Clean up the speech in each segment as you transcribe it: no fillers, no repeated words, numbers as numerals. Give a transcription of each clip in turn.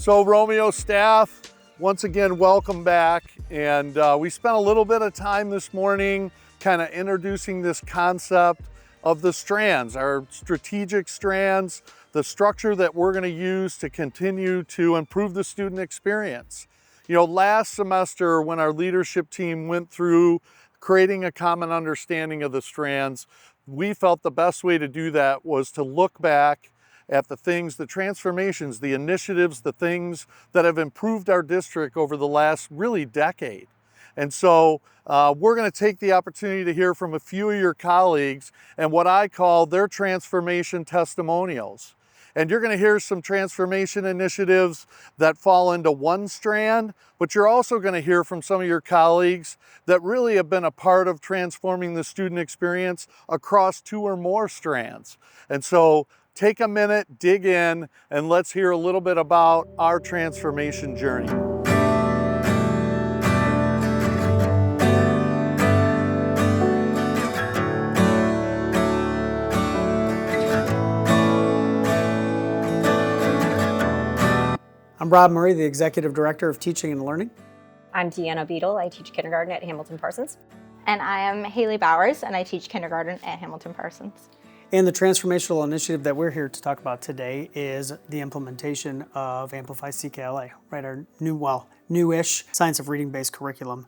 So Romeo staff, once again, welcome back. And we spent a little bit of time this morning kind of introducing this concept of the strands, our strategic strands, the structure that we're going to use to continue to improve the student experience. You know, last semester when our leadership team went through creating a common understanding of the strands, we felt the best way to do that was to look back at the things, the transformations, the initiatives, the things that have improved our district over the last really decade. And so we're going to take the opportunity to hear from a few of your colleagues and what I call their transformation testimonials. And you're going to hear some transformation initiatives that fall into one strand, but you're also going to hear from some of your colleagues that really have been a part of transforming the student experience across 2 or more strands. And so take a minute, dig in, and let's hear a little bit about our transformation journey. I'm Rob Murray, the Executive Director of Teaching and Learning. I'm Deanna Beadle. I teach kindergarten at Hamilton Parsons. And I am Haley Bowers, and I teach kindergarten at Hamilton Parsons. And the transformational initiative that we're here to talk about today is the implementation of Amplify CKLA, right? Our newish science of reading-based curriculum.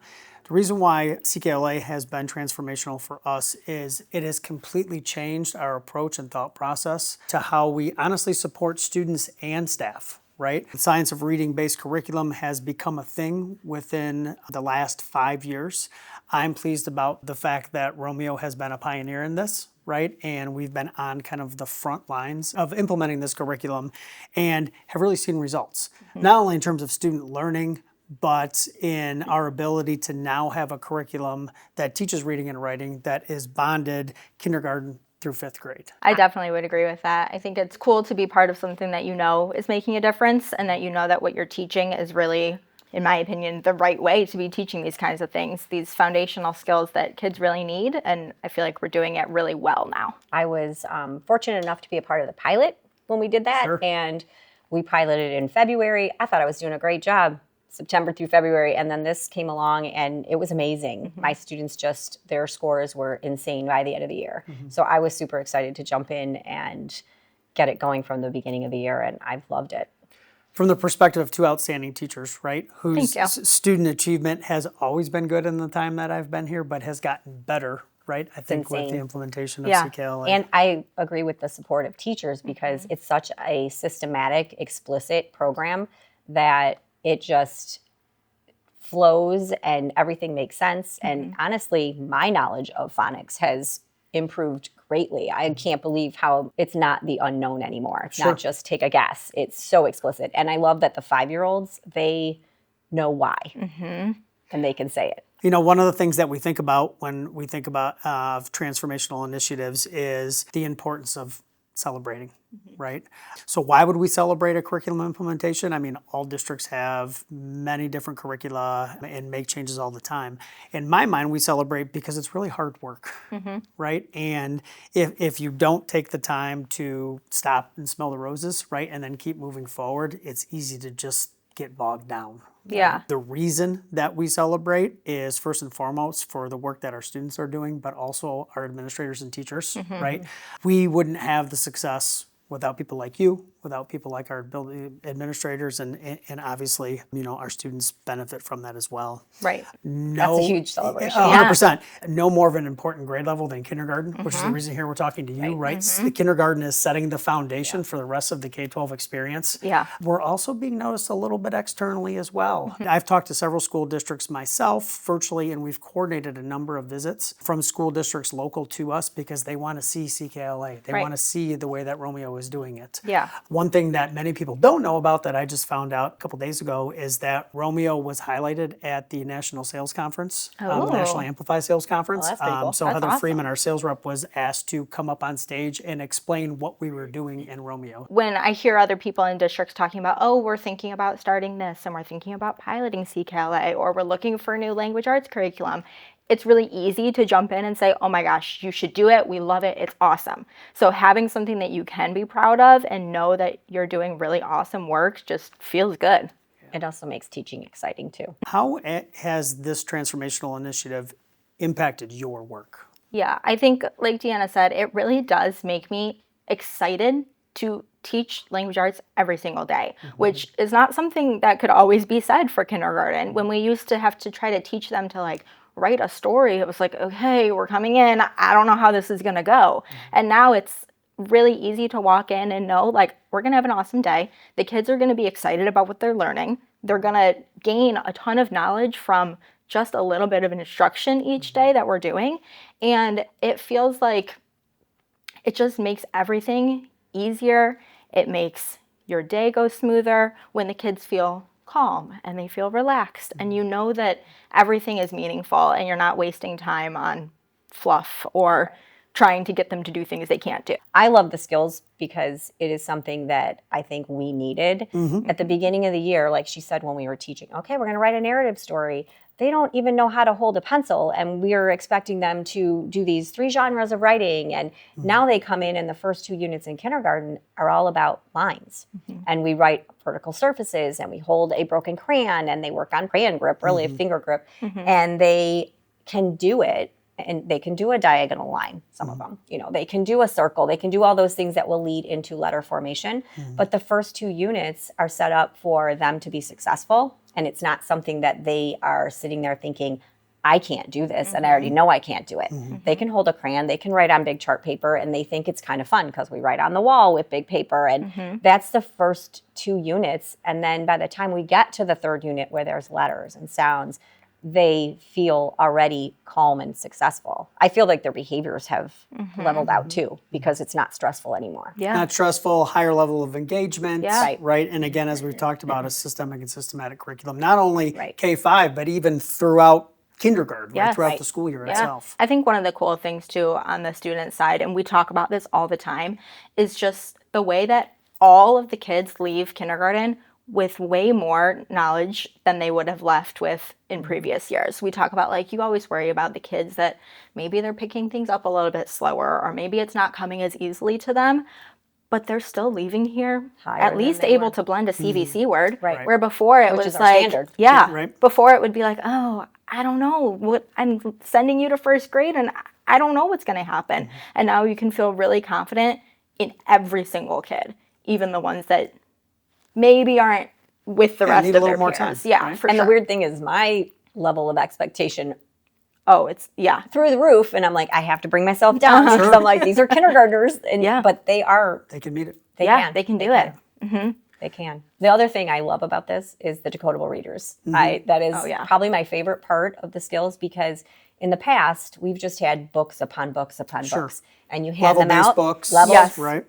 The reason why CKLA has been transformational for us is it has completely changed our approach and thought process to how we honestly support students and staff. Right? The science of reading-based curriculum has become a thing within the last 5 years. I'm pleased about the fact that Romeo has been a pioneer in this, right? And we've been on kind of the front lines of implementing this curriculum and have really seen results. Not only in terms of student learning, but in our ability to now have a curriculum that teaches reading and writing that is bonded kindergarten through 5th grade. I definitely would agree with that. I think it's cool to be part of something that you know is making a difference and that you know that what you're teaching is really, in my opinion, the right way to be teaching these kinds of things, these foundational skills that kids really need. And I feel like we're doing it really well now. I was fortunate enough to be a part of the pilot when we did that. Sure. And we piloted in February. I thought I was doing a great job. September through February, and then this came along and it was amazing. My students their scores were insane by the end of the year. So I was super excited to jump in and get it going from the beginning of the year, and I've loved it. From the perspective of 2 outstanding teachers, right, whose Thank you. student achievement has always been good in the time that I've been here, but has gotten better, right, I think, with the implementation of CKLA. And I agree with the support of teachers because it's such a systematic, explicit program that it just flows and everything makes sense. And honestly, my knowledge of phonics has improved greatly. I can't believe how it's not the unknown anymore. It's not just take a guess. It's so explicit. And I love that the 5-year-olds, they know why and they can say it. You know, one of the things that we think about when we think about transformational initiatives is the importance of celebrating, right? So why would we celebrate a curriculum implementation? I mean, all districts have many different curricula and make changes all the time. In my mind, we celebrate because it's really hard work, right? And if you don't take the time to stop and smell the roses, right, and then keep moving forward, it's easy to just get bogged down. Yeah. The reason that we celebrate is first and foremost for the work that our students are doing, but also our administrators and teachers, right? We wouldn't have the success without people like you, without people like our administrators, and obviously, you know, our students benefit from that as well. Right. That's a huge celebration. 100%. No more of an important grade level than kindergarten, which is the reason here we're talking to you, right? The kindergarten is setting the foundation for the rest of the K-12 experience. Yeah. We're also being noticed a little bit externally as well. I've talked to several school districts myself virtually, and we've coordinated a number of visits from school districts local to us because they want to see CKLA. They want to see the way that Romeo is doing it. Yeah. One thing that many people don't know about that I just found out a couple days ago is that Romeo was highlighted at the National Sales Conference, the National Amplify Sales Conference. that's pretty cool. So That's Heather awesome. Freeman, our sales rep, was asked to come up on stage and explain what we were doing in Romeo. When I hear other people in districts talking about, oh, we're thinking about starting this and we're thinking about piloting CKLA or we're looking for a new language arts curriculum, it's really easy to jump in and say, oh my gosh, you should do it. We love it. It's awesome. So having something that you can be proud of and know that you're doing really awesome work just feels good. It also makes teaching exciting too. How has this transformational initiative impacted your work? Yeah, I think, like Deanna said, it really does make me excited to teach language arts every single day, which is not something that could always be said for kindergarten. When we used to have to try to teach them to like write a story, it was like, okay, we're coming in. I don't know how this is going to go. And now it's really easy to walk in and know, like, we're going to have an awesome day. The kids are going to be excited about what they're learning. They're going to gain a ton of knowledge from just a little bit of instruction each day that we're doing. And it feels like it just makes everything easier. It makes your day go smoother when the kids feel calm and they feel relaxed and you know that everything is meaningful and you're not wasting time on fluff or trying to get them to do things they can't do. I love the skills because it is something that I think we needed at the beginning of the year. Like she said, when we were teaching, okay, we're going to write a narrative story. They don't even know how to hold a pencil, and we're expecting them to do these 3 genres of writing. And now they come in, and the first 2 units in kindergarten are all about lines. And we write vertical surfaces, and we hold a broken crayon, and they work on crayon grip, really a finger grip, and they can do it. And they can do a diagonal line, some of them. You know, they can do a circle. They can do all those things that will lead into letter formation. But the first 2 units are set up for them to be successful. And it's not something that they are sitting there thinking, I can't do this, and I already know I can't do it. They can hold a crayon. They can write on big chart paper, and they think it's kind of fun because we write on the wall with big paper. And that's the first 2 units. And then by the time we get to the 3rd unit where there's letters and sounds, they feel already calm and successful. I feel like their behaviors have leveled out too because it's not stressful anymore. Yeah. Not stressful, higher level of engagement, Yeah. right? And again, as we've talked about, a systemic and systematic curriculum, not only Right. K-5, but even throughout kindergarten, right, Yes. throughout Right. the school year Yeah. itself. I think one of the cool things too on the student side, and we talk about this all the time, is just the way that all of the kids leave kindergarten with way more knowledge than they would have left with in previous years. We talk about, like, you always worry about the kids that maybe they're picking things up a little bit slower or maybe it's not coming as easily to them, but they're still leaving here Higher at than least they able were. to blend a CVC word. Right. Where before it Which was is our like, standard. yeah, Right. before it would be like, oh, I don't know what I'm sending you to 1st grade and I don't know what's going to happen. And now you can feel really confident in every single kid, even the ones that maybe aren't with the rest need a of little their more peers. time, Yeah, right? for And sure. the weird thing is my level of expectation Oh, it's, yeah. through the roof, and I'm like, I have to bring myself down because I'm like, these are kindergartners, and Yeah. but they are. They can meet it. They Yeah, can. they can do it. They can. The other thing I love about this is the decodable readers. That is Oh, yeah. probably my favorite part of the skills because in the past we've just had books upon books upon books, and you hand them Level-based out. books, Yes. right?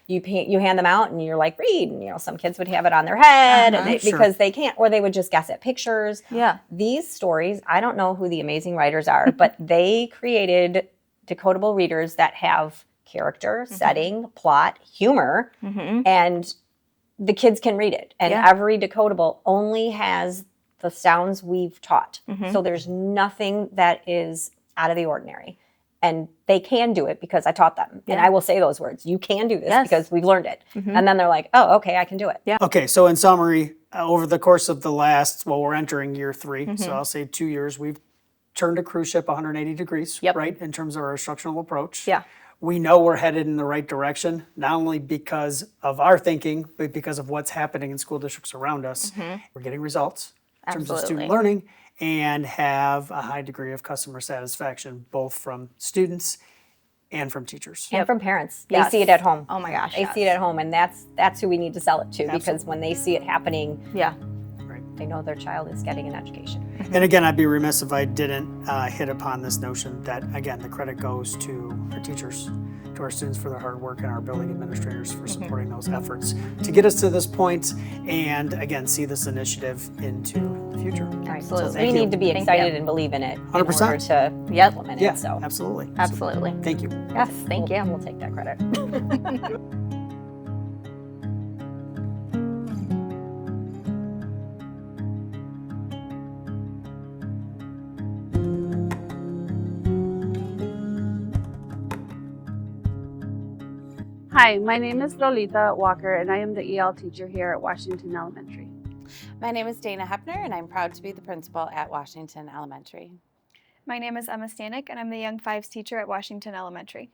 You hand them out, and you're like, read. And, you know, some kids would have it on their head and because they can't, or they would just guess at pictures. Yeah. These stories, I don't know who the amazing writers are, but they created decodable readers that have character, setting, plot, humor, and the kids can read it. And Yeah. every decodable only has the sounds we've taught. So there's nothing that is out of the ordinary. And they can do it because I taught them. And I will say those words. You can do this Yes. because we've learned it. And then they're like, oh, okay, I can do it. Yeah. Okay, so in summary, over the course of the last, well, we're entering year 3, so I'll say 2 years, we've turned a cruise ship 180 degrees, Yep. right, in terms of our instructional approach. Yeah. We know we're headed in the right direction, not only because of our thinking, but because of what's happening in school districts around us. We're getting results in terms of student Absolutely. learning and have a high degree of customer satisfaction, both from students and from teachers. And from parents. They Yes. see it at home. Oh my gosh. They see it at home. And that's who we need to sell it to because when they see it happening, Yeah. they know their child is getting an education. And again, I'd be remiss if I didn't hit upon this notion that, again, the credit goes to our teachers, to our students for their hard work, and our building administrators for supporting those efforts to get us to this point and, again, see this initiative into the future. Absolutely. We Thank you. need to be Thank excited you. and believe in it in 100%. order to Yep. implement Yeah, it. So absolutely. Absolutely. Thank you. Yes. Thank you. we'll take that credit. Hi, my name is Lolita Walker, and I am the EL teacher here at Washington Elementary. My name is Dana Hepner, and I'm proud to be the principal at Washington Elementary. My name is Emma Stanek, and I'm the Young Fives teacher at Washington Elementary.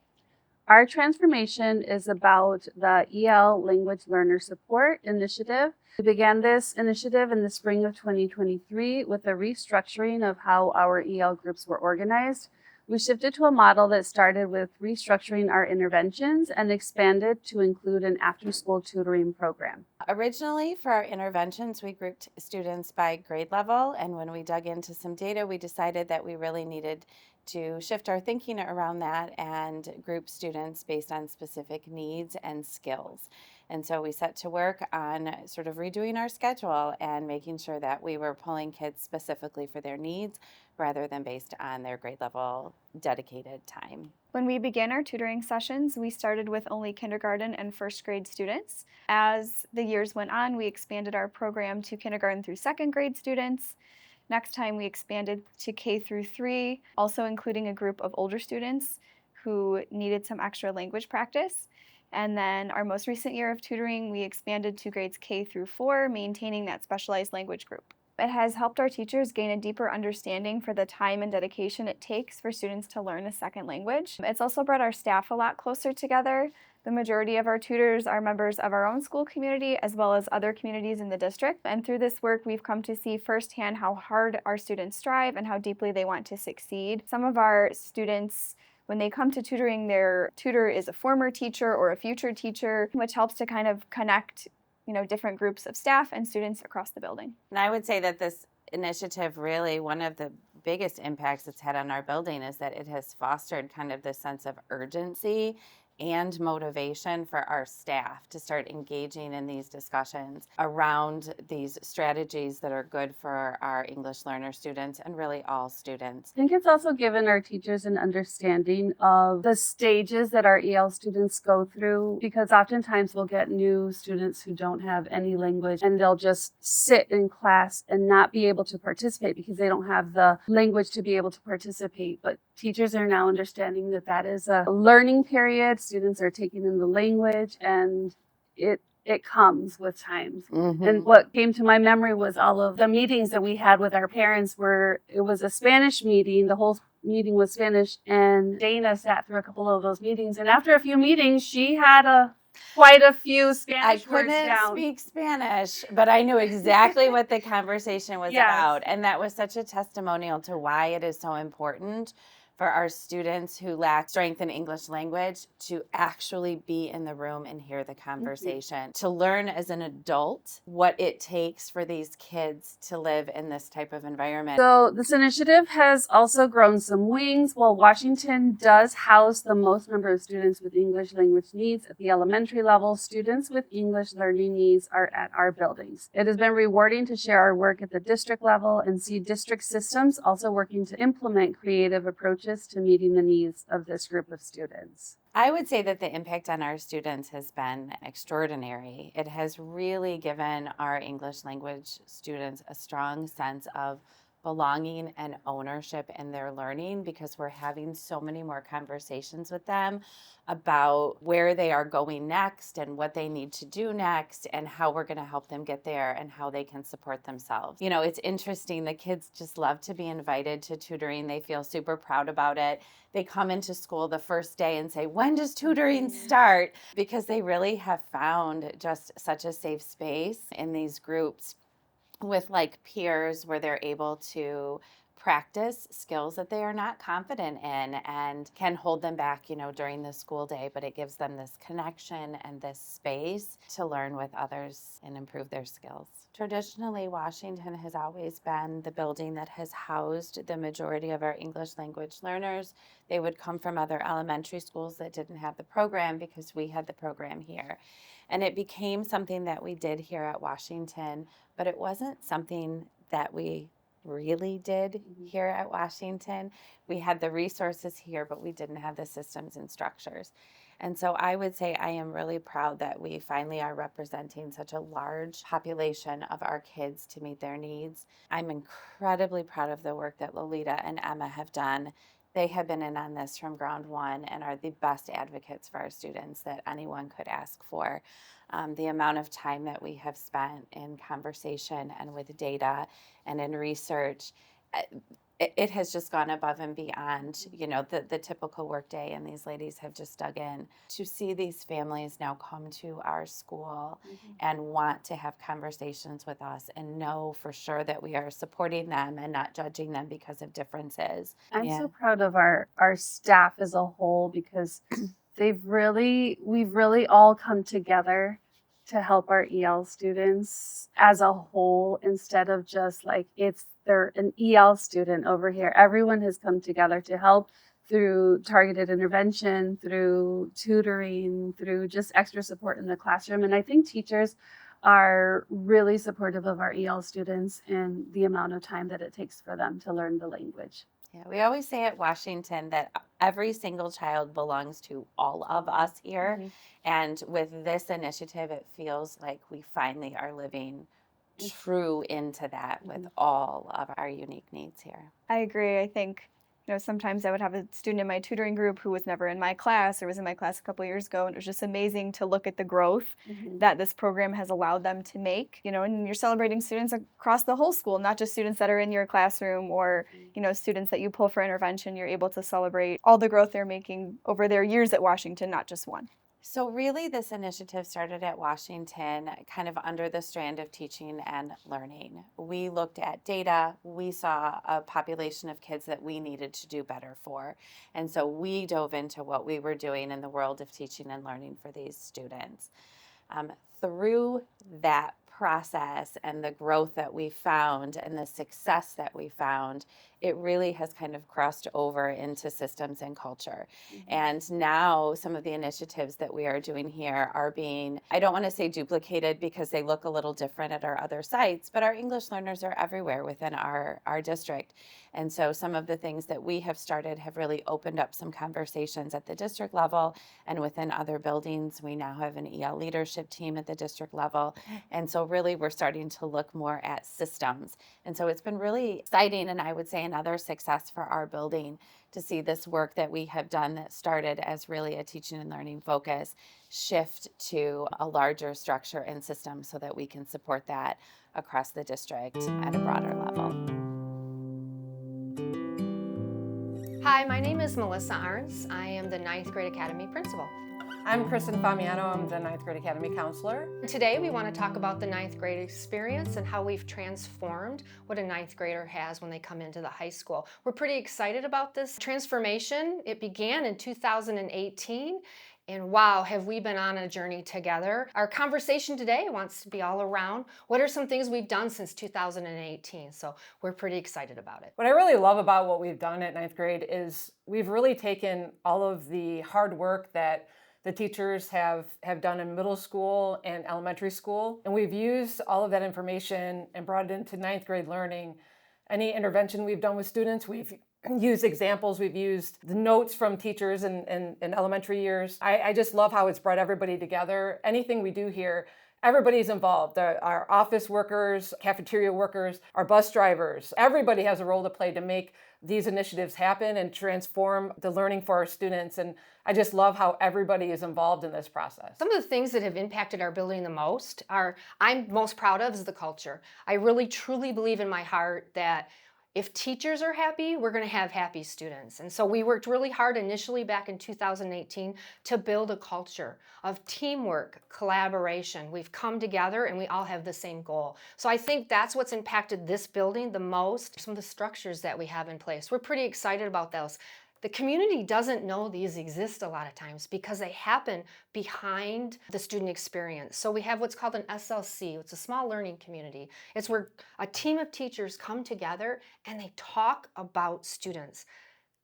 Our transformation is about the EL Language Learner Support Initiative. We began this initiative in the spring of 2023 with a restructuring of how our EL groups were organized. We shifted to a model that started with restructuring our interventions and expanded to include an after-school tutoring program. Originally, for our interventions, we grouped students by grade level, and when we dug into some data, we decided that we really needed to shift our thinking around that and group students based on specific needs and skills. And so we set to work on sort of redoing our schedule and making sure that we were pulling kids specifically for their needs rather than based on their grade level dedicated time. When we began our tutoring sessions, we started with only kindergarten and first grade students. As the years went on, we expanded our program to kindergarten through second grade students. Next time, we expanded to K through 3, also including a group of older students who needed some extra language practice. And then our most recent year of tutoring, we expanded to grades K through 4, maintaining that specialized language group. It has helped our teachers gain a deeper understanding for the time and dedication it takes for students to learn a second language. It's also brought our staff a lot closer together. The majority of our tutors are members of our own school community as well as other communities in the district. And through this work, we've come to see firsthand how hard our students strive and how deeply they want to succeed. Some of our students, when they come to tutoring, their tutor is a former teacher or a future teacher, which helps to kind of connect different groups of staff and students across the building. And I would say that this initiative really, one of the biggest impacts it's had on our building is that it has fostered kind of this sense of urgency and motivation for our staff to start engaging in these discussions around these strategies that are good for our English learner students and really all students. I think it's also given our teachers an understanding of the stages that our EL students go through, because oftentimes we'll get new students who don't have any language and they'll just sit in class and not be able to participate because they don't have the language to be able to participate. But teachers are now understanding that that is a learning period. Students are taking in the language, and it comes with time. Mm-hmm. And what came to my memory was all of the meetings that we had with our parents where it was a Spanish meeting. The whole meeting was Spanish, and Dana sat through a couple of those meetings. And after a few meetings, she had quite a few Spanish words down. I couldn't speak Spanish, but I knew exactly what the conversation was about. And that was such a testimonial to why it is so important for our students who lack strength in English language to actually be in the room and hear the conversation, to learn as an adult what it takes for these kids to live in this type of environment. So this initiative has also grown some wings. While Washington does house the most number of students with English language needs at the elementary level, students with English learning needs are at our buildings. It has been rewarding to share our work at the district level and see district systems also working to implement creative approaches to meeting the needs of this group of students. I would say that the impact on our students has been extraordinary. It has really given our English language students a strong sense of belonging and ownership in their learning because we're having so many more conversations with them about where they are going next and what they need to do next and how we're going to help them get there and how they can support themselves. You know, it's interesting. The kids just love to be invited to tutoring. They feel super proud about it. They come into school the first day and say, "When does tutoring start?" Because they really have found just such a safe space in these groups with like peers where they're able to practice skills that they are not confident in and can hold them back, during the school day, but it gives them this connection and this space to learn with others and improve their skills. Traditionally, Washington has always been the building that has housed the majority of our English language learners. They would come from other elementary schools that didn't have the program because we had the program here. And it became something that we did here at Washington, but it wasn't something that we really did here at Washington. We had the resources here, but we didn't have the systems and structures. And so I would say I am really proud that we finally are representing such a large population of our kids to meet their needs. I'm incredibly proud of the work that Lolita and Emma have done They have been in on this from ground one and are the best advocates for our students that anyone could ask for. The amount of time that we have spent in conversation and with data and in research, it has just gone above and beyond, the typical workday, and these ladies have just dug in. To see these families now come to our school and want to have conversations with us and know for sure that we are supporting them and not judging them because of differences. I'm so proud of our staff as a whole because we've really all come together to help our EL students as a whole, instead of just like they're an EL student over here. Everyone has come together to help through targeted intervention, through tutoring, through just extra support in the classroom. And I think teachers are really supportive of our EL students and the amount of time that it takes for them to learn the language. Yeah, we always say at Washington that every single child belongs to all of us here. And with this initiative, it feels like we finally are living true into that with all of our unique needs here. I agree. I think, sometimes I would have a student in my tutoring group who was never in my class or was in my class a couple years ago, and it was just amazing to look at the growth that this program has allowed them to make, and you're celebrating students across the whole school, not just students that are in your classroom or, students that you pull for intervention. You're able to celebrate all the growth they're making over their years at Washington, not just one. So really this initiative started at Washington kind of under the strand of teaching and learning. We looked at data, we saw a population of kids that we needed to do better for. And so we dove into what we were doing in the world of teaching and learning for these students. Through that process and the growth that we found and the success that we found, it really has kind of crossed over into systems and culture. And now some of the initiatives that we are doing here are being, I don't want to say duplicated because they look a little different at our other sites, but our English learners are everywhere within our district. And so some of the things that we have started have really opened up some conversations at the district level and within other buildings. We now have an EL leadership team at the district level. And so really we're starting to look more at systems. And so it's been really exciting, and I would say another success for our building to see this work that we have done that started as really a teaching and learning focus shift to a larger structure and system so that we can support that across the district at a broader level. Hi, my name is Melissa Arns. I am the 9th grade Academy principal. I'm Kristen Famiano. I'm the 9th grade Academy counselor. Today we want to talk about the 9th grade experience and how we've transformed what a 9th grader has when they come into the high school. We're pretty excited about this transformation. It began in 2018. And wow, have we been on a journey together. Our conversation today wants to be all around what are some things we've done since 2018. So we're pretty excited about it. What I really love about what we've done at 9th grade is we've really taken all of the hard work that the teachers have done in middle school and elementary school, and we've used all of that information and brought it into 9th grade learning. Any intervention we've done with students, we've used examples, we've used the notes from teachers in elementary years. I just love how it's brought everybody together. Anything we do here, everybody's involved. Our office workers, cafeteria workers, our bus drivers, everybody has a role to play to make these initiatives happen and transform the learning for our students. And I just love how everybody is involved in this process. Some of the things that have impacted our building the most I'm most proud of is the culture. I really truly believe in my heart that if teachers are happy, we're going to have happy students. And so we worked really hard initially back in 2018 to build a culture of teamwork, collaboration. We've come together and we all have the same goal. So I think that's what's impacted this building the most, some of the structures that we have in place. We're pretty excited about those. The community doesn't know these exist a lot of times because they happen behind the student experience. So we have what's called an SLC. It's a small learning community. It's where a team of teachers come together and they talk about students.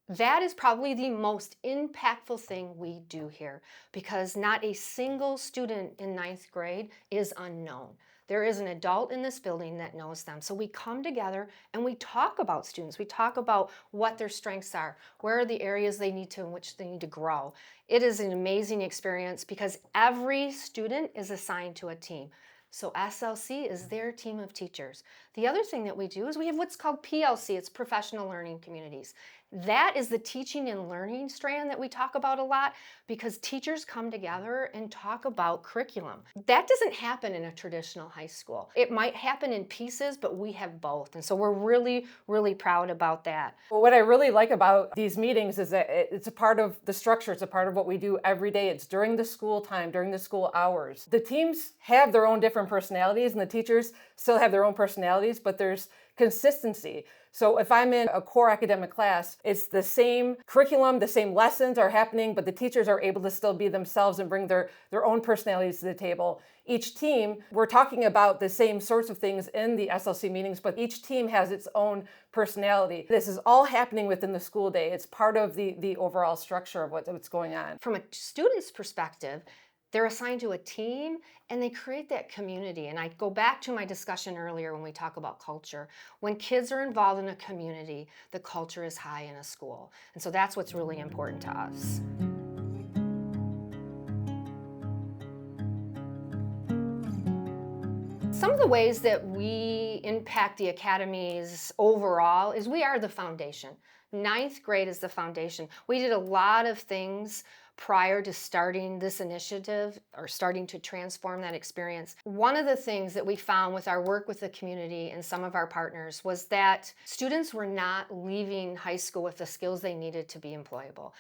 That is probably the most impactful thing we do here because not a single student in 9th grade is unknown. There is an adult in this building that knows them. So we come together and we talk about students. We talk about what their strengths are, where are the areas they need to, in which they need to grow. It is an amazing experience because every student is assigned to a team. So SLC is their team of teachers. The other thing that we do is we have what's called PLC, it's professional learning communities. That is the teaching and learning strand that we talk about a lot, because teachers come together and talk about curriculum. That doesn't happen in a traditional high school. It might happen in pieces, but we have both. And so we're really, really proud about that. Well, what I really like about these meetings is that it's a part of the structure. It's a part of what we do every day. It's during the school time, during the school hours. The teams have their own different personalities, and the teachers still have their own personalities, but there's consistency. So if I'm in a core academic class, it's the same curriculum, the same lessons are happening, but the teachers are able to still be themselves and bring their own personalities to the table. Each team, we're talking about the same sorts of things in the SLC meetings, but each team has its own personality. This is all happening within the school day. It's part of the overall structure of what's going on. From a student's perspective, they're assigned to a team and they create that community. And I go back to my discussion earlier when we talk about culture. When kids are involved in a community, the culture is high in a school. And so that's what's really important to us. Some of the ways that we impact the academies overall is we are the foundation. Ninth grade is the foundation. We did a lot of things prior to starting this initiative or starting to transform that experience. One of the things that we found with our work with the community and some of our partners was that students were not leaving high school with the skills they needed to be employable.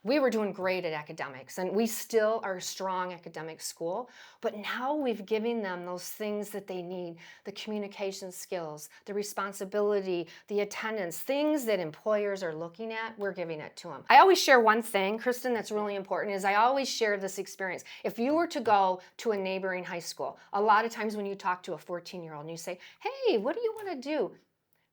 We were doing great at academics, and we still are a strong academic school, but now we've given them those things that they need, the communication skills, the responsibility, the attendance, things that employers are looking at, we're giving it to them. I always share one thing, Kristen, that's really important, is I always share this experience. If you were to go to a neighboring high school, a lot of times when you talk to a 14-year-old and you say, hey, what do you want to do?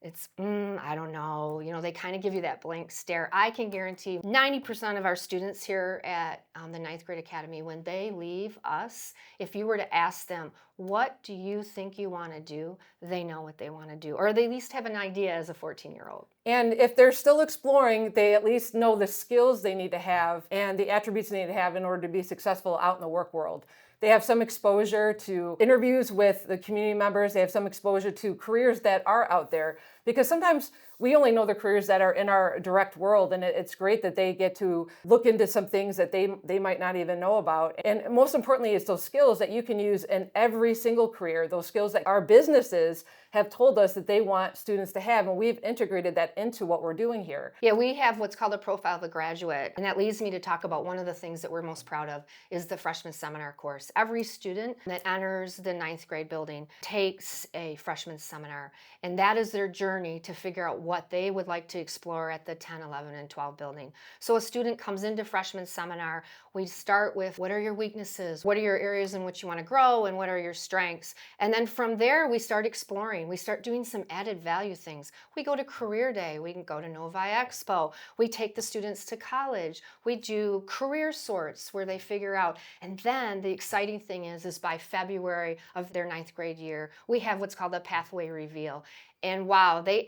It's, I don't know, they kind of give you that blank stare. I can guarantee 90% of our students here at the Ninth Grade Academy, when they leave us, if you were to ask them, what do you think you want to do? They know what they want to do, or they at least have an idea as a 14-year-old. And if they're still exploring, they at least know the skills they need to have and the attributes they need to have in order to be successful out in the work world. They have some exposure to interviews with the community members. They have some exposure to careers that are out there, because sometimes we only know the careers that are in our direct world, and it's great that they get to look into some things that they might not even know about. And most importantly, it's those skills that you can use in every single career, those skills that our businesses have told us that they want students to have, and we've integrated that into what we're doing here. Yeah, we have what's called a profile of the graduate, and that leads me to talk about one of the things that we're most proud of is the freshman seminar course. Every student that enters the ninth grade building takes a freshman seminar, and that is their journey to figure out what they would like to explore at the 10, 11, and 12 building. So a student comes into freshman seminar, we start with what are your weaknesses, what are your areas in which you want to grow, and what are your strengths. And then from there, we start exploring. We start doing some added value things. We go to career day, we can go to Novi Expo, we take the students to college, we do career sorts where they figure out. And then the exciting thing is by February of their ninth grade year, we have what's called a pathway reveal. And wow, they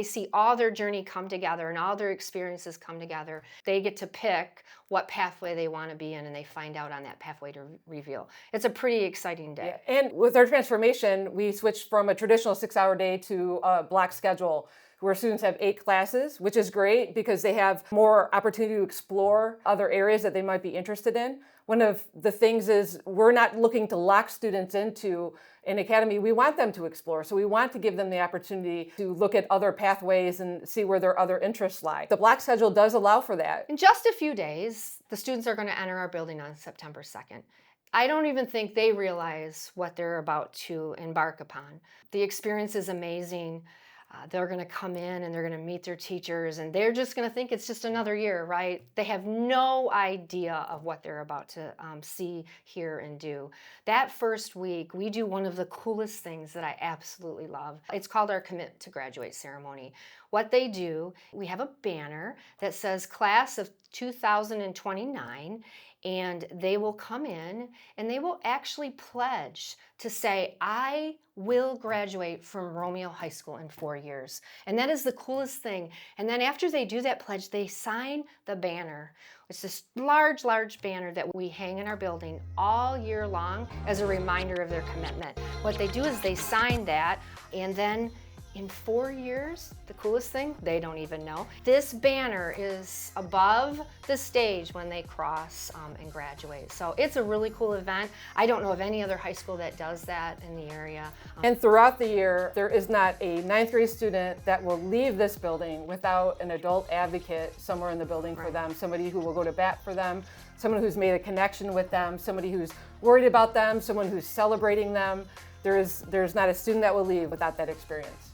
see all their journey come together and all their experiences come together. They get to pick what pathway they want to be in, and they find out on that pathway to reveal. It's a pretty exciting day. Yeah. And with our transformation, we switched from a traditional 6-hour day to a block schedule, where students have 8 classes, which is great because they have more opportunity to explore other areas that they might be interested in. One of the things is we're not looking to lock students into an academy. We want them to explore. So we want to give them the opportunity to look at other pathways and see where their other interests lie. The block schedule does allow for that. In just a few days, the students are going to enter our building on September 2nd. I don't even think they realize what they're about to embark upon. The experience is amazing. They're going to come in and they're going to meet their teachers, and they're just going to think it's just another year, right? They have no idea of what they're about to see, hear, and do. That first week, we do one of the coolest things that I absolutely love. It's called our Commit to Graduate ceremony. What they do, we have a banner that says Class of 2029, and they will come in and they will actually pledge to say, I will graduate from Romeo High School in 4 years. And that is the coolest thing. And then after they do that pledge, they sign the banner. It's this large, large banner that we hang in our building all year long as a reminder of their commitment. What they do is they sign that, and then in 4 years, the coolest thing, they don't even know, this banner is above the stage when they cross and graduate. So it's a really cool event. I don't know of any other high school that does that in the area. And throughout the year, there is not a ninth grade student that will leave this building without an adult advocate somewhere in the building for them, somebody who will go to bat for them, someone who's made a connection with them, somebody who's worried about them, someone who's celebrating them. There's not a student that will leave without that experience.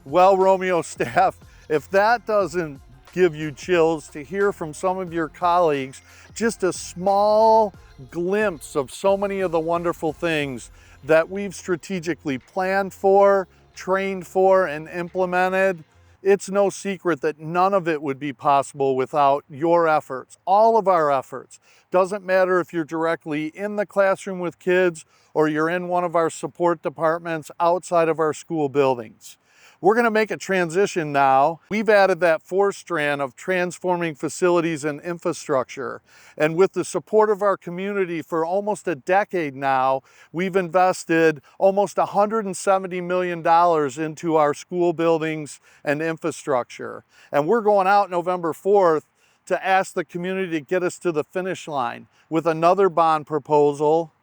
Well, Romeo staff, if that doesn't give you chills to hear from some of your colleagues, just a small glimpse of so many of the wonderful things that we've strategically planned for, trained for, and implemented, it's no secret that none of it would be possible without your efforts, all of our efforts. Doesn't matter if you're directly in the classroom with kids or you're in one of our support departments outside of our school buildings. We're going to make a transition now. We've added that fourth strand of transforming facilities and infrastructure. And with the support of our community for almost a decade now, we've invested almost $170 million into our school buildings and infrastructure. And we're going out November 4th to ask the community to get us to the finish line with another bond proposal.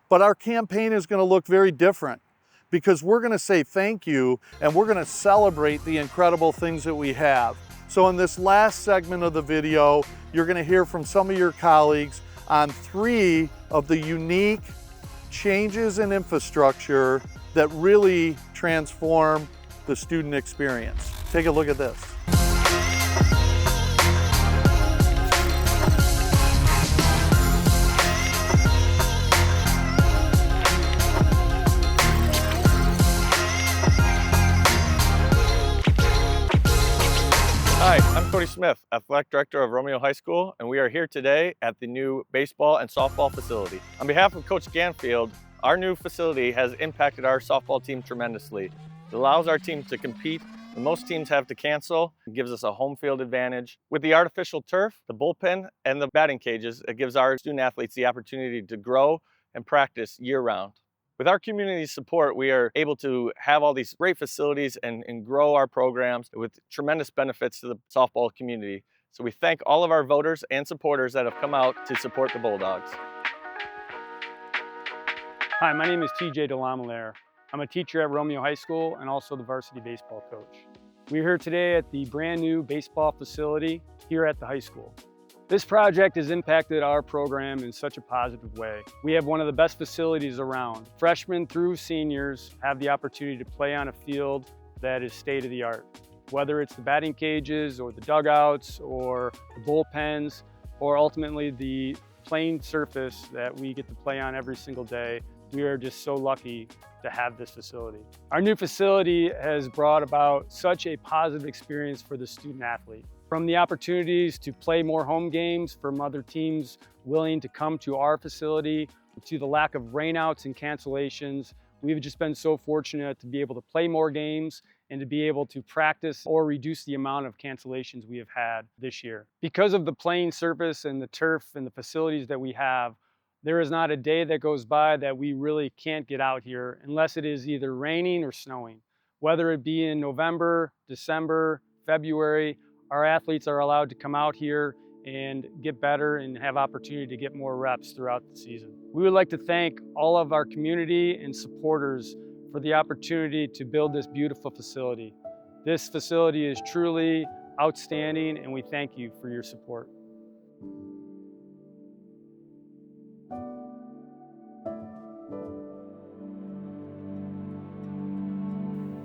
But our campaign is going to look very different, because we're going to say thank you and we're going to celebrate the incredible things that we have. So in this last segment of the video, you're going to hear from some of your colleagues on 3 of the unique changes in infrastructure that really transform the student experience. Take a look at this. Hi, I'm Cody Smith, Athletic Director of Romeo High School, and we are here today at the new baseball and softball facility. On behalf of Coach Ganfield, our new facility has impacted our softball team tremendously. It allows our team to compete when most teams have to cancel. It gives us a home field advantage. With the artificial turf, the bullpen, and the batting cages, it gives our student athletes the opportunity to grow and practice year-round. With our community support, we are able to have all these great facilities and grow our programs with tremendous benefits to the softball community. So we thank all of our voters and supporters that have come out to support the Bulldogs. Hi, my name is TJ DeLamelere. I'm a teacher at Romeo High School and also the varsity baseball coach. We're here today at the brand new baseball facility here at the high school. This project has impacted our program in such a positive way. We have one of the best facilities around. Freshmen through seniors have the opportunity to play on a field that is state-of-the-art. Whether it's the batting cages or the dugouts or the bullpens or ultimately the playing surface that we get to play on every single day, we are just so lucky to have this facility. Our new facility has brought about such a positive experience for the student athlete. From the opportunities to play more home games from other teams willing to come to our facility, to the lack of rainouts and cancellations, we've just been so fortunate to be able to play more games and to be able to practice or reduce the amount of cancellations we have had this year. Because of the playing surface and the turf and the facilities that we have, there is not a day that goes by that we really can't get out here unless it is either raining or snowing. Whether it be in November, December, February, our athletes are allowed to come out here and get better and have opportunity to get more reps throughout the season. We would like to thank all of our community and supporters for the opportunity to build this beautiful facility. This facility is truly outstanding and we thank you for your support.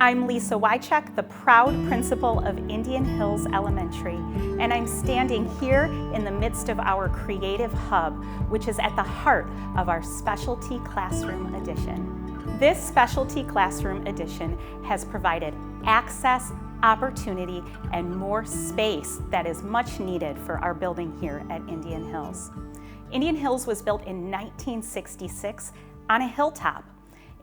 I'm Lisa Wycheck, the proud principal of Indian Hills Elementary, and I'm standing here in the midst of our creative hub, which is at the heart of our Specialty Classroom Edition. This Specialty Classroom Edition has provided access, opportunity, and more space that is much needed for our building here at Indian Hills. Indian Hills was built in 1966 on a hilltop.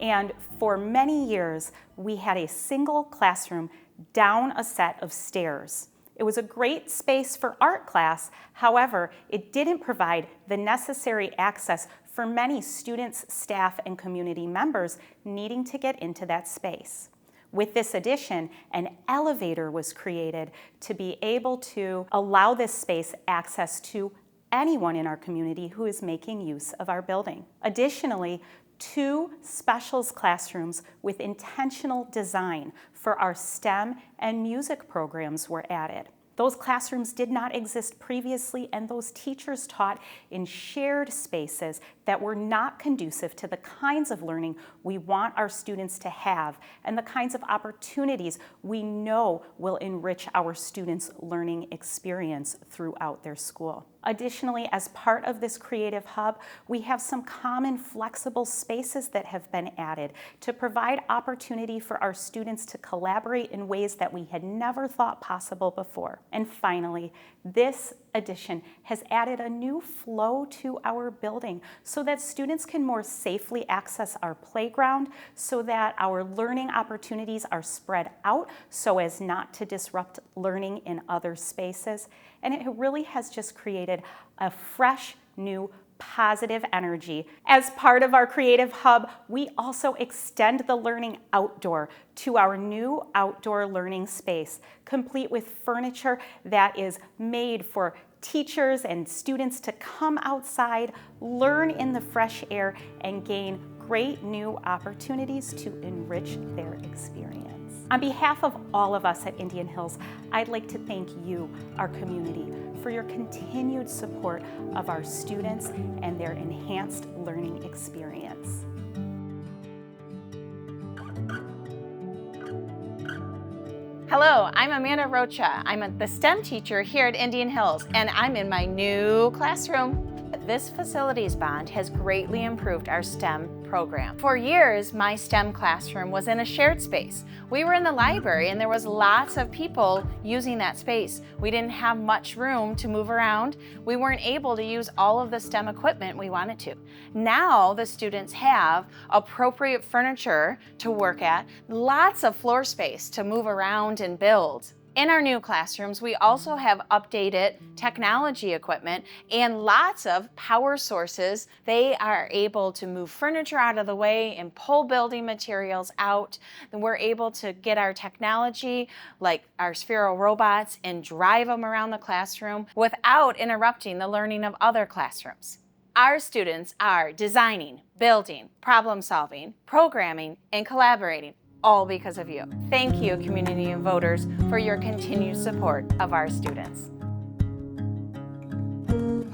And for many years, we had a single classroom down a set of stairs. It was a great space for art class. However, it didn't provide the necessary access for many students, staff, and community members needing to get into that space. With this addition, an elevator was created to be able to allow this space access to anyone in our community who is making use of our building. Additionally, 2 specials classrooms with intentional design for our STEM and music programs were added. Those classrooms did not exist previously, and those teachers taught in shared spaces that were not conducive to the kinds of learning we want our students to have and the kinds of opportunities we know will enrich our students' learning experience throughout their school. Additionally, as part of this creative hub, we have some common flexible spaces that have been added to provide opportunity for our students to collaborate in ways that we had never thought possible before. And finally, this addition has added a new flow to our building so that students can more safely access our playground, so that our learning opportunities are spread out so as not to disrupt learning in other spaces. And it really has just created a fresh, new, positive energy. As part of our creative hub, we also extend the learning outdoor to our new outdoor learning space, complete with furniture that is made for teachers and students to come outside, learn in the fresh air, and gain great new opportunities to enrich their experience. On behalf of all of us at Indian Hills, I'd like to thank you, our community, for your continued support of our students and their enhanced learning experience. Hello, I'm Amanda Rocha. I'm the STEM teacher here at Indian Hills, and I'm in my new classroom. This facilities bond has greatly improved our STEM program. For years, my STEM classroom was in a shared space. We were in the library and there was lots of people using that space. We didn't have much room to move around. We weren't able to use all of the STEM equipment we wanted to. Now the students have appropriate furniture to work at, lots of floor space to move around and build. In our new classrooms, we also have updated technology equipment and lots of power sources. They are able to move furniture out of the way and pull building materials out. And we're able to get our technology, like our Sphero robots, and drive them around the classroom without interrupting the learning of other classrooms. Our students are designing, building, problem solving, programming, and collaborating, all because of you. Thank you, community and voters, for your continued support of our students.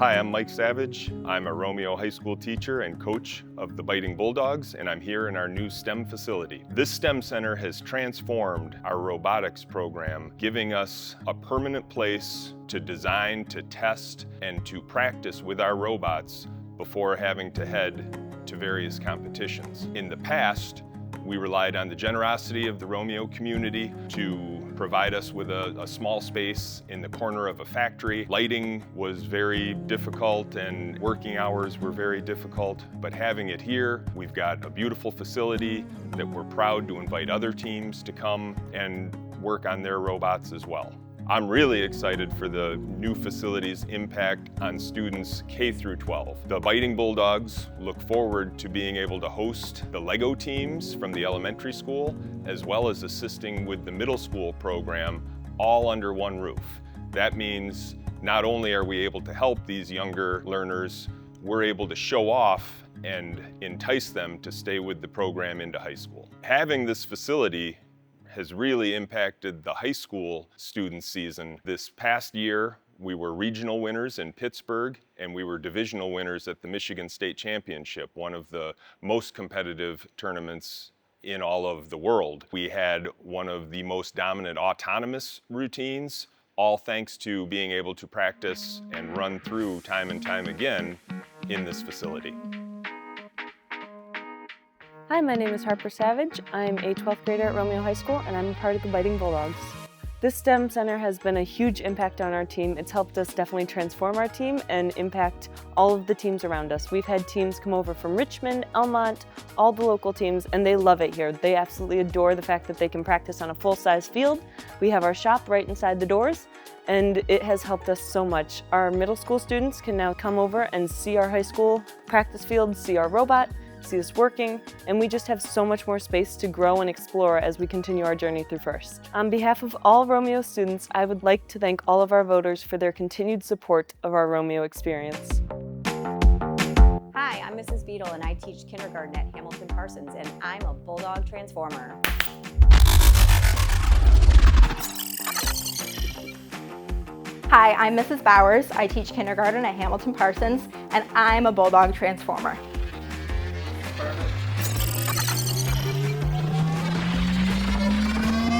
Hi, I'm Mike Savage. I'm a Romeo High School teacher and coach of the Biting Bulldogs, and I'm here in our new STEM facility. This STEM center has transformed our robotics program, giving us a permanent place to design, to test, and to practice with our robots before having to head to various competitions. In the past, we relied on the generosity of the Romeo community to provide us with a small space in the corner of a factory. Lighting was very difficult and working hours were very difficult, but having it here, we've got a beautiful facility that we're proud to invite other teams to come and work on their robots as well. I'm really excited for the new facility's impact on students K through 12. The Biting Bulldogs look forward to being able to host the Lego teams from the elementary school, as well as assisting with the middle school program, all under one roof. That means not only are we able to help these younger learners, we're able to show off and entice them to stay with the program into high school. Having this facility has really impacted the high school student season. This past year, we were regional winners in Pittsburgh, and we were divisional winners at the Michigan State Championship, one of the most competitive tournaments in all of the world. We had one of the most dominant autonomous routines, all thanks to being able to practice and run through time and time again in this facility. Hi, my name is Harper Savage. I'm a 12th grader at Romeo High School, and I'm part of the Biting Bulldogs. This STEM center has been a huge impact on our team. It's helped us definitely transform our team and impact all of the teams around us. We've had teams come over from Richmond, Elmont, all the local teams, and they love it here. They absolutely adore the fact that they can practice on a full-size field. We have our shop right inside the doors, and it has helped us so much. Our middle school students can now come over and see our high school practice field, see our robot, see us working, and we just have so much more space to grow and explore as we continue our journey through First. On behalf of all Romeo students, I would like to thank all of our voters for their continued support of our Romeo experience. Hi, I'm Mrs. Beadle and I teach kindergarten at Hamilton Parsons, and I'm a Bulldog Transformer. Hi, I'm Mrs. Bowers. I teach kindergarten at Hamilton Parsons, and I'm a Bulldog Transformer.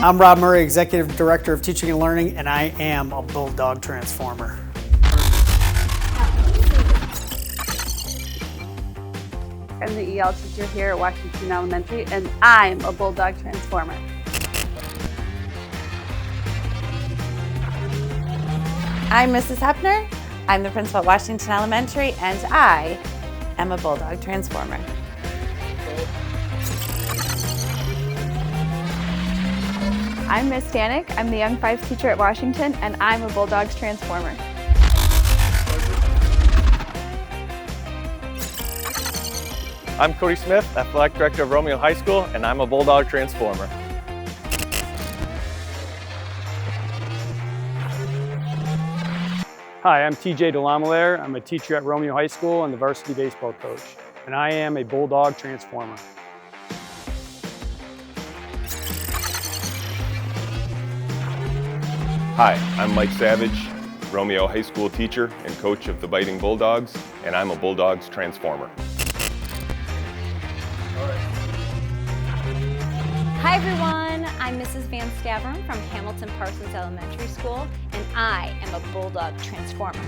I'm Rob Murray, Executive Director of Teaching and Learning, and I am a Bulldog Transformer. I'm the EL teacher here at Washington Elementary, and I'm a Bulldog Transformer. I'm Mrs. Hepner. I'm the principal at Washington Elementary, and I am a Bulldog Transformer. I'm Miss Stanek. I'm the Young Fives teacher at Washington, and I'm a Bulldogs Transformer. I'm Cody Smith, Athletic Director of Romeo High School, and I'm a Bulldog Transformer. Hi, I'm TJ DeLamelere. I'm a teacher at Romeo High School and the varsity baseball coach, and I am a Bulldog Transformer. Hi, I'm Mike Savage, Romeo High School teacher and coach of the Biting Bulldogs, and I'm a Bulldogs Transformer. Hi everyone, I'm Mrs. Van Stavrum from Hamilton Parsons Elementary School, and I am a Bulldog Transformer.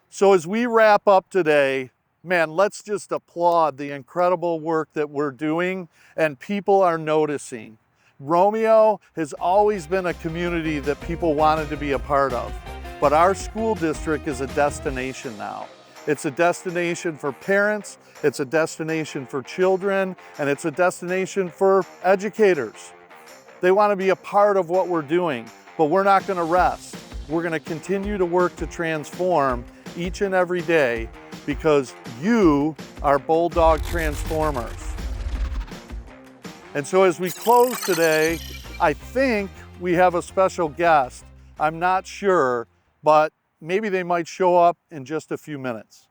So as we wrap up today, man, let's just applaud the incredible work that we're doing and people are noticing. Romeo has always been a community that people wanted to be a part of, but our school district is a destination now. It's a destination for parents, it's a destination for children, and it's a destination for educators. They want to be a part of what we're doing, but we're not going to rest. We're going to continue to work to transform each and every day because you are Bulldog Transformers. And so as we close today, I think we have a special guest. I'm not sure, but maybe they might show up in just a few minutes.